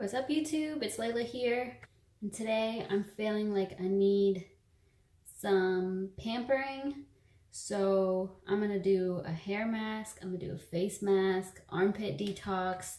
What's up YouTube? It's Layla here, and today I'm feeling like I need some pampering. So I'm gonna do a hair mask, I'm gonna do a face mask, armpit detox,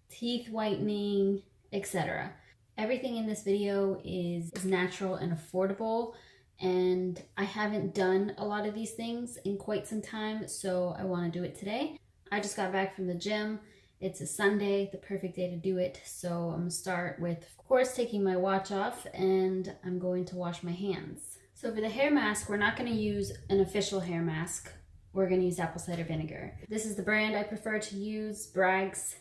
teeth whitening, etc. Everything in this video is natural and affordable, and I haven't done a lot of these things in quite some time, so I want to do it today. I just got back from the gym. It's a Sunday, the perfect day to do it. So I'm gonna start with, of course, taking my watch off, and I'm going to wash my hands. So for the hair mask, we're not gonna use an official hair mask. We're gonna use apple cider vinegar. This is the brand I prefer to use, Bragg's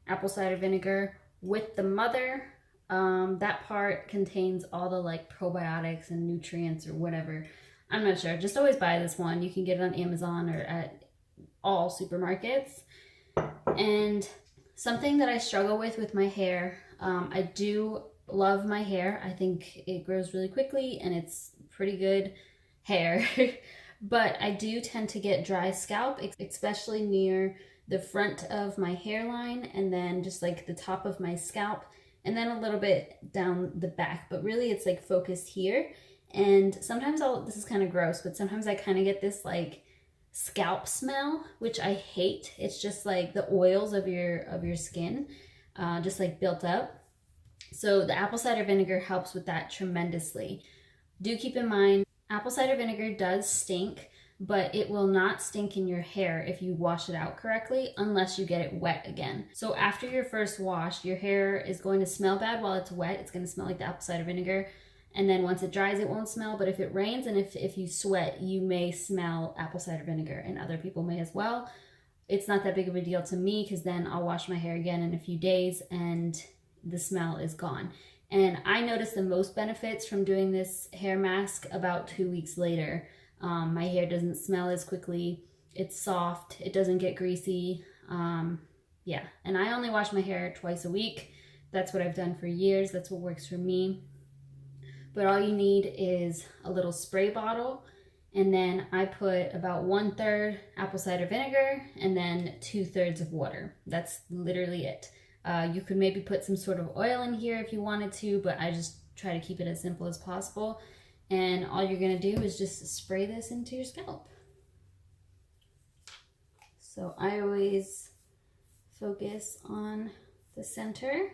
apple cider vinegar with the mother. That part contains all the like probiotics and nutrients or whatever. I'm not sure, just always buy this one. You can get it on Amazon or at all supermarkets. And something that I struggle with my hair, I do love my hair. I think it grows really quickly and it's pretty good hair. But I do tend to get dry scalp, especially near the front of my hairline and then just like the top of my scalp and then a little bit down the back. But really it's like focused here. And sometimes this is kind of gross, but sometimes I kind of get this like scalp smell, which I hate. It's just like the oils of your skin just like built up. So the apple cider vinegar helps with that tremendously. Do keep in mind, apple cider vinegar does stink, but it will not stink in your hair if you wash it out correctly unless you get it wet again. So after your first wash, your hair is going to smell bad while it's wet. It's going to smell like the apple cider vinegar. And then once it dries, it won't smell. But if it rains and if you sweat, you may smell apple cider vinegar, and other people may as well. It's not that big of a deal to me because then I'll wash my hair again in a few days and the smell is gone. And I notice the most benefits from doing this hair mask about 2 weeks later. My hair doesn't smell as quickly. It's soft. It doesn't get greasy. Yeah, and I only wash my hair twice a week. That's what I've done for years. That's what works for me. But all you need is a little spray bottle, and then I put about 1/3 apple cider vinegar and then 2/3 of water. That's literally it. You could maybe put some sort of oil in here if you wanted to, but I just try to keep it as simple as possible. And all you're gonna do is just spray this into your scalp. So I always focus on the center.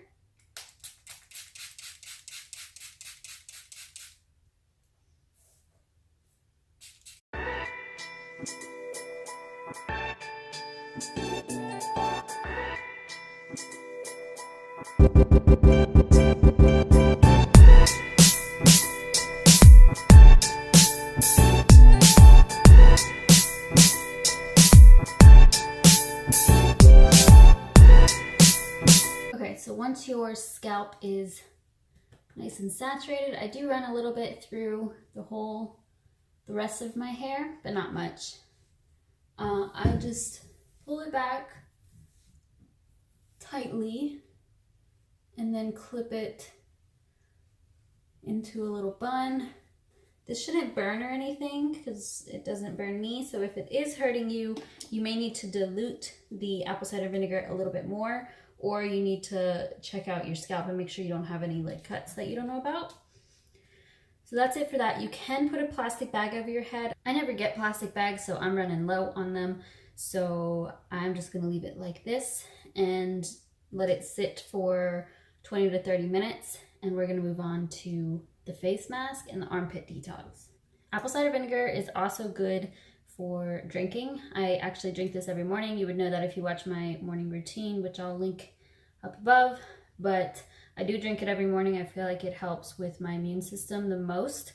Okay, so once your scalp is nice and saturated, I do run a little bit through the rest of my hair, but not much. I just pull it back tightly and then clip it into a little bun. This shouldn't burn or anything because it doesn't burn me. So if it is hurting you, you may need to dilute the apple cider vinegar a little bit more, or you need to check out your scalp and make sure you don't have any like cuts that you don't know about. So that's it for that. You can put a plastic bag over your head. I never get plastic bags, so I'm running low on them. So I'm just gonna leave it like this and let it sit for 20 to 30 minutes. And we're gonna move on to the face mask and the armpit detox. Apple cider vinegar is also good for drinking. I actually drink this every morning. You would know that if you watch my morning routine, which I'll link up above, but I do drink it every morning. I feel like it helps with my immune system the most,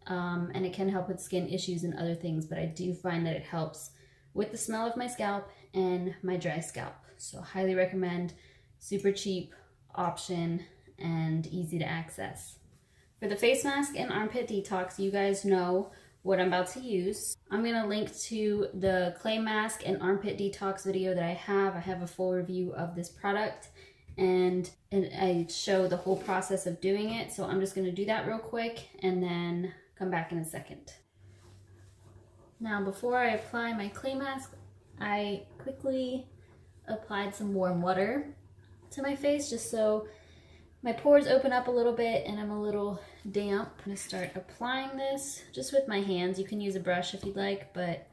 and it can help with skin issues and other things, but I do find that it helps with the smell of my scalp and my dry scalp. So highly recommend, super cheap option and easy to access. For the face mask and armpit detox, you guys know what I'm about to use. I'm gonna link to the clay mask and armpit detox video that I have. I have a full review of this product and I show the whole process of doing it. So I'm just gonna do that real quick and then come back in a second. Now, before I apply my clay mask, I quickly applied some warm water to my face just so My pores open up a little bit and I'm a little damp. I'm gonna start applying this just with my hands. You can use a brush if you'd like, but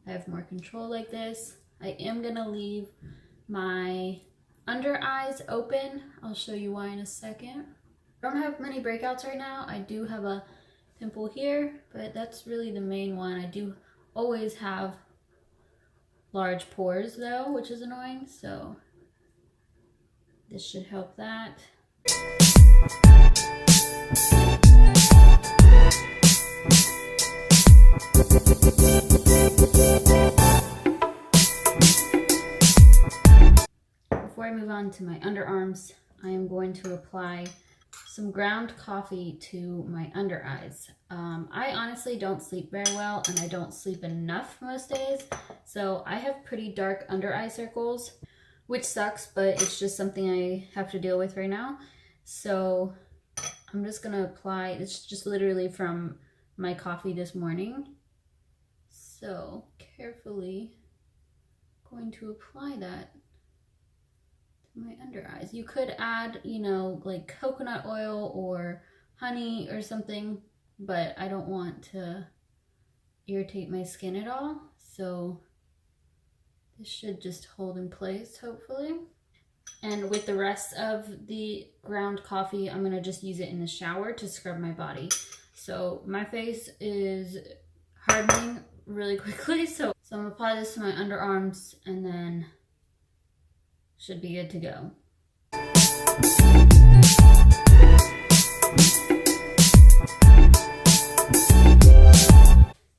I have more control like this. I am gonna leave my under eyes open. I'll show you why in a second. I don't have many breakouts right now. I do have a pimple here, but that's really the main one. I do always have large pores though, which is annoying, so this should help that. Before I move on to my underarms, I am going to apply some ground coffee to my under eyes. I honestly don't sleep very well and I don't sleep enough most days, so I have pretty dark under eye circles, which sucks, but it's just something I have to deal with right now. So I'm just gonna apply, it's just literally from my coffee this morning. So carefully going to apply that to my under eyes. You could add, you know, like coconut oil or honey or something, but I don't want to irritate my skin at all. So this should just hold in place, hopefully. And with the rest of the ground coffee, I'm gonna just use it in the shower to scrub my body. So my face is hardening really quickly, so I'm gonna apply this to my underarms and then should be good to go.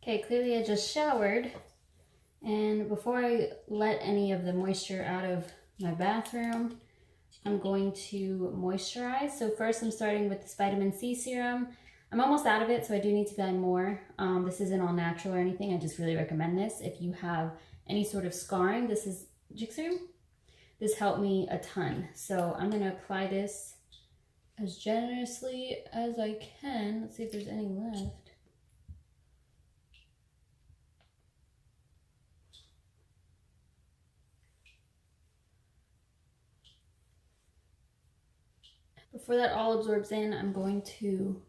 Okay, clearly I just showered, and before I let any of the moisture out of my bathroom, I'm going to moisturize. So first I'm starting with this vitamin C serum. I'm almost out of it, so I do need to buy more. This isn't all natural or anything. I just really recommend this. If you have any sort of scarring, this is Jixer. This helped me a ton. So I'm gonna apply this as generously as I can. Let's see if there's any left. Before that all absorbs in, I'm going to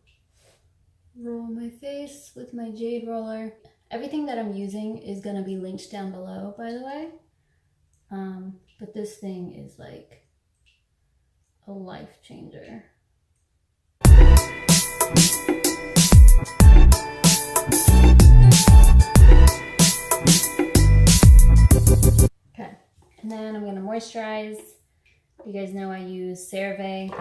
roll my face with my jade roller. Everything that I'm using is gonna be linked down below, by the way. But this thing is like a life changer. Okay, and then I'm gonna moisturize. You guys know I use CeraVe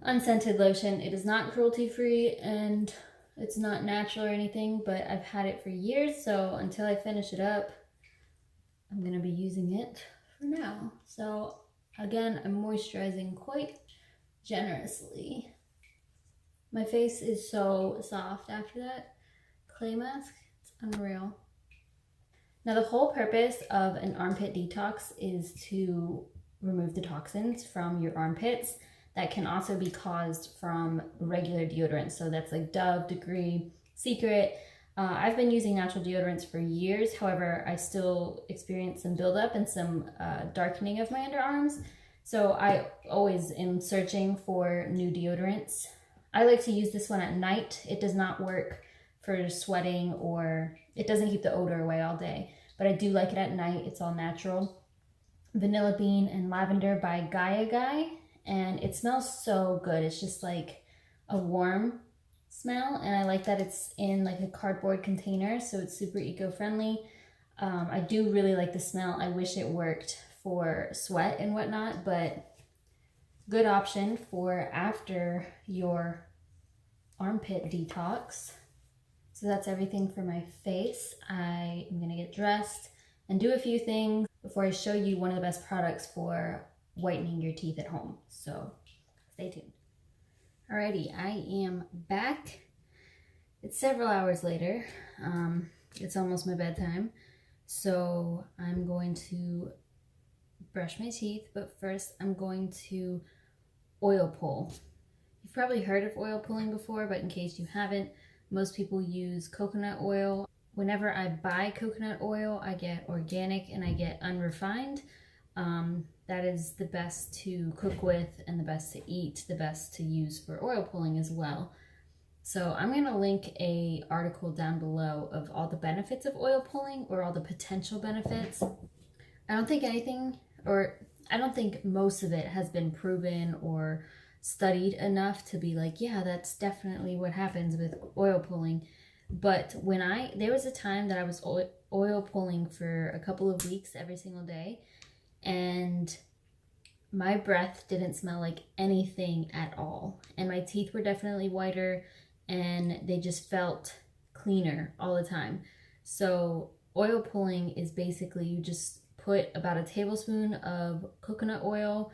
unscented lotion. It is not cruelty free and it's not natural or anything, but I've had it for years, so until I finish it up, I'm gonna be using it for now. So again, I'm moisturizing quite generously. My face is so soft after that clay mask. It's unreal. Now the whole purpose of an armpit detox is to remove the toxins from your armpits that can also be caused from regular deodorants. So that's like Dove, Degree, Secret. I've been using natural deodorants for years. However, I still experience some buildup and some darkening of my underarms. So I always am searching for new deodorants. I like to use this one at night. It does not work for sweating, or it doesn't keep the odor away all day, but I do like it at night. It's all natural. Vanilla Bean and Lavender by Gaia Guy, and it smells so good. It's just like a warm smell, and I like that it's in like a cardboard container, so it's super eco-friendly. I do really like the smell. I wish it worked for sweat and whatnot, but good option for after your armpit detox. So that's everything for my face. I am gonna get dressed and do a few things before I show you one of the best products for whitening your teeth at home. So stay tuned. Alrighty, I am back. It's several hours later. It's almost my bedtime. So I'm going to brush my teeth, but first I'm going to oil pull. You've probably heard of oil pulling before, but in case you haven't, most people use coconut oil. Whenever I buy coconut oil, I get organic and I get unrefined. that is the best to cook with and the best to eat, the best to use for oil pulling as well. So I'm going to link a article down below of all the benefits of oil pulling, or all the potential benefits. I don't think anything, or I don't think most of it has been proven or studied enough to be like, yeah, that's definitely what happens with oil pulling. But there was a time that I was oil pulling for a couple of weeks every single day, and my breath didn't smell like anything at all. And my teeth were definitely whiter, and they just felt cleaner all the time. So oil pulling is basically, you just put about a tablespoon of coconut oil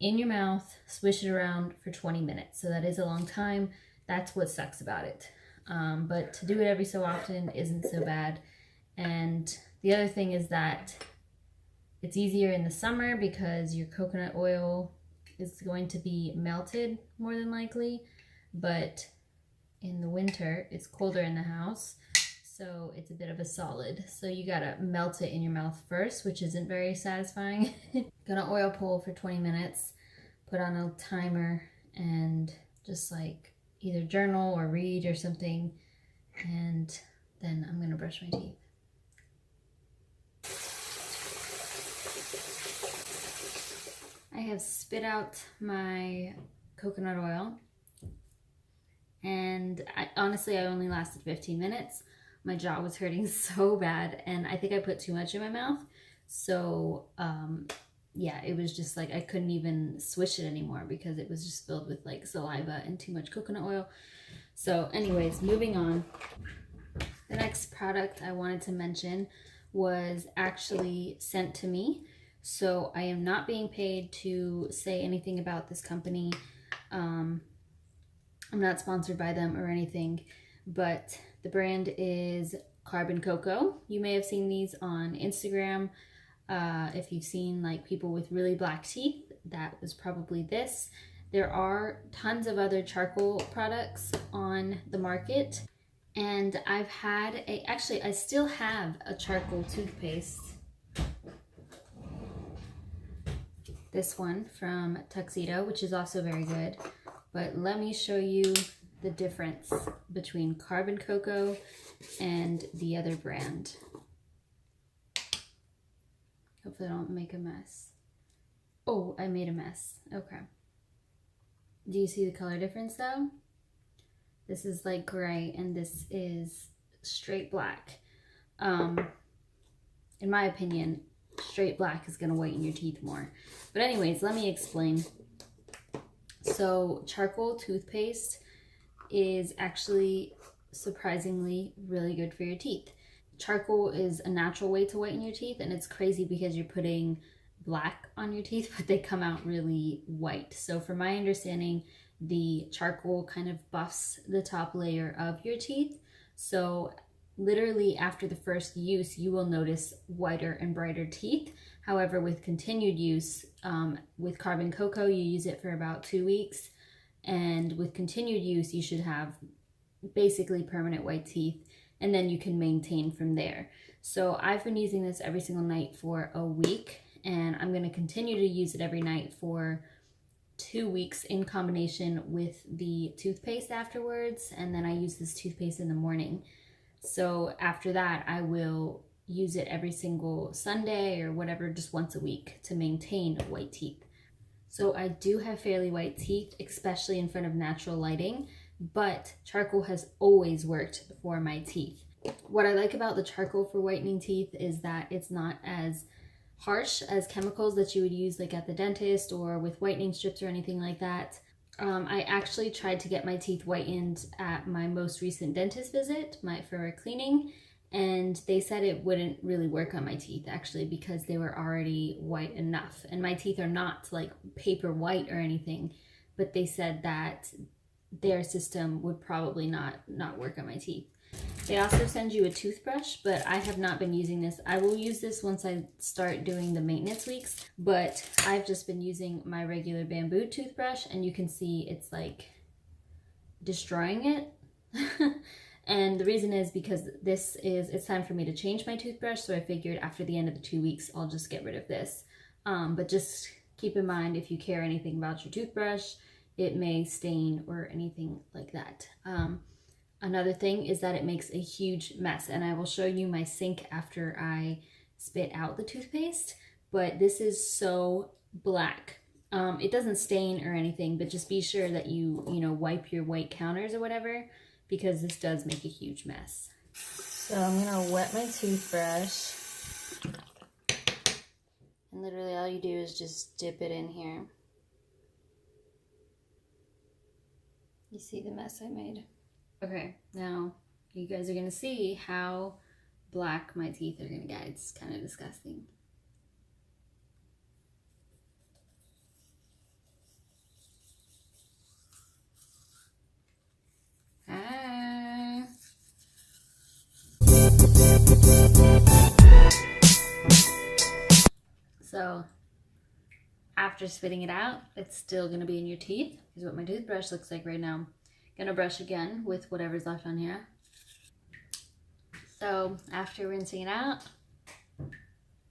in your mouth, swish it around for 20 minutes. So that is a long time. That's what sucks about it. But to do it every so often isn't so bad. And the other thing is that it's easier in the summer because your coconut oil is going to be melted more than likely. But in the winter, it's colder in the house, so it's a bit of a solid. So you gotta melt it in your mouth first, which isn't very satisfying. Gonna oil pull for 20 minutes, put on a timer, and just like either journal or read or something, and then I'm gonna brush my teeth. I have spit out my coconut oil, and honestly, I only lasted 15 minutes. My jaw was hurting so bad, and I think I put too much in my mouth. So, yeah, it was just like I couldn't even swish it anymore because it was just filled with like saliva and too much coconut oil. So anyways, moving on. The next product I wanted to mention was actually sent to me. So I am not being paid to say anything about this company. I'm not sponsored by them or anything, but the brand is Carbon Coco. You may have seen these on Instagram. If you've seen like people with really black teeth, that was probably this. There are tons of other charcoal products on the market, and actually I still have a charcoal toothpaste. This one from Tuxedo, which is also very good. But let me show you the difference between Carbon Coco and the other brand. Hopefully I don't make a mess. Oh, I made a mess. Okay. Do you see the color difference though? This is like gray and this is straight black. In my opinion, straight black is gonna whiten your teeth more. But anyways, let me explain. So charcoal toothpaste is actually surprisingly really good for your teeth. Charcoal is a natural way to whiten your teeth, and it's crazy because you're putting black on your teeth, but they come out really white. So from my understanding, the charcoal kind of buffs the top layer of your teeth. So literally after the first use, you will notice whiter and brighter teeth. However, with continued use, with Carbon Coco, you use it for about 2 weeks. And with continued use, you should have basically permanent white teeth, and then you can maintain from there. So I've been using this every single night for a week, and I'm going to continue to use it every night for 2 weeks in combination with the toothpaste afterwards. And then I use this toothpaste in the morning. So after that, I will use it every single Sunday or whatever, just once a week to maintain white teeth. So I do have fairly white teeth, especially in front of natural lighting, but charcoal has always worked for my teeth. What I like about the charcoal for whitening teeth is that it's not as harsh as chemicals that you would use like at the dentist or with whitening strips or anything like that. I actually tried to get my teeth whitened at my most recent dentist visit for a cleaning, and they said it wouldn't really work on my teeth actually because they were already white enough. And my teeth are not like paper white or anything, but they said that their system would probably not work on my teeth. They also send you a toothbrush, but I have not been using this. I will use this once I start doing the maintenance weeks, but I've just been using my regular bamboo toothbrush, and you can see it's like destroying it. And the reason is because it's time for me to change my toothbrush, so I figured after the end of the 2 weeks, I'll just get rid of this. But just keep in mind, if you care anything about your toothbrush, it may stain or anything like that. Another thing is that it makes a huge mess, and I will show you my sink after I spit out the toothpaste, but this is so black. It doesn't stain or anything, but just be sure that you wipe your white counters or whatever, because this does make a huge mess. So I'm gonna wet my toothbrush, and literally all you do is just dip it in here. You see the mess I made? Okay, now you guys are gonna see how black my teeth are gonna get. It's kind of disgusting. Ah. So after spitting it out, it's still gonna be in your teeth. Here's what my toothbrush looks like right now. Gonna brush again with whatever's left on here. So after rinsing it out,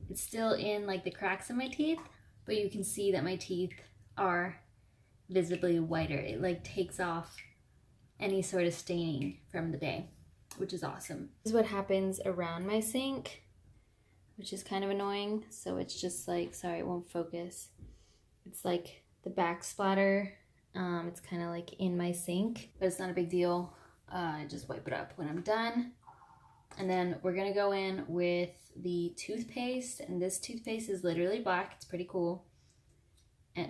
it's still in like the cracks in my teeth, but you can see that my teeth are visibly whiter. It like takes off any sort of staining from the day, which is awesome. This is what happens around my sink, which is kind of annoying. So it's just like, sorry, it won't focus. It's like the back splatter. It's kind of like in my sink, but it's not a big deal. I just wipe it up when I'm done. And then we're gonna go in with the toothpaste, and this toothpaste is literally black. It's pretty cool,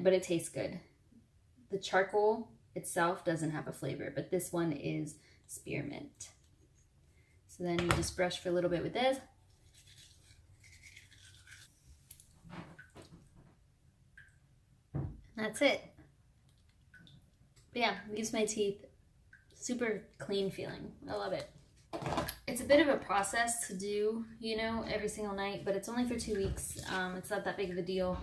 but it tastes good. The charcoal itself doesn't have a flavor, but this one is spearmint. So then you just brush for a little bit with this. That's it. But yeah, it gives my teeth super clean feeling. I love it. It's a bit of a process to do, every single night, but it's only for 2 weeks. It's not that big of a deal.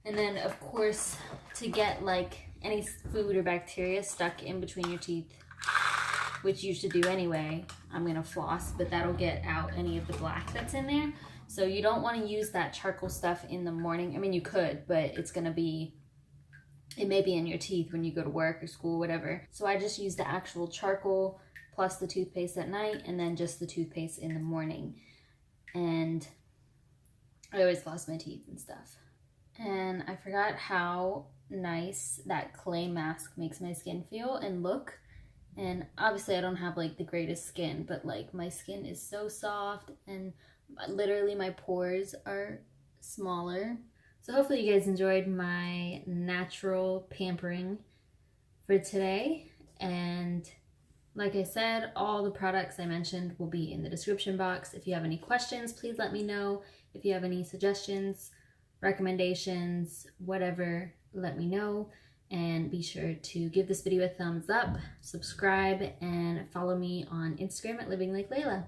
And then, of course, to get like any food or bacteria stuck in between your teeth, which you should do anyway, I'm gonna floss, but that'll get out any of the black that's in there. So you don't want to use that charcoal stuff in the morning. I mean, you could, but it may be in your teeth when you go to work or school, whatever. So I just use the actual charcoal plus the toothpaste at night, and then just the toothpaste in the morning. And I always floss my teeth and stuff. And I forgot how nice that clay mask makes my skin feel and look. And obviously I don't have like the greatest skin, but like my skin is so soft, and literally my pores are smaller. So hopefully you guys enjoyed my natural pampering for today. And like I said, all the products I mentioned will be in the description box. If you have any questions, please let me know. If you have any suggestions, recommendations, whatever, let me know. And be sure to give this video a thumbs up, subscribe, and follow me on Instagram at Living Like Layla.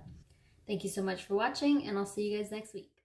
Thank you so much for watching, and I'll see you guys next week.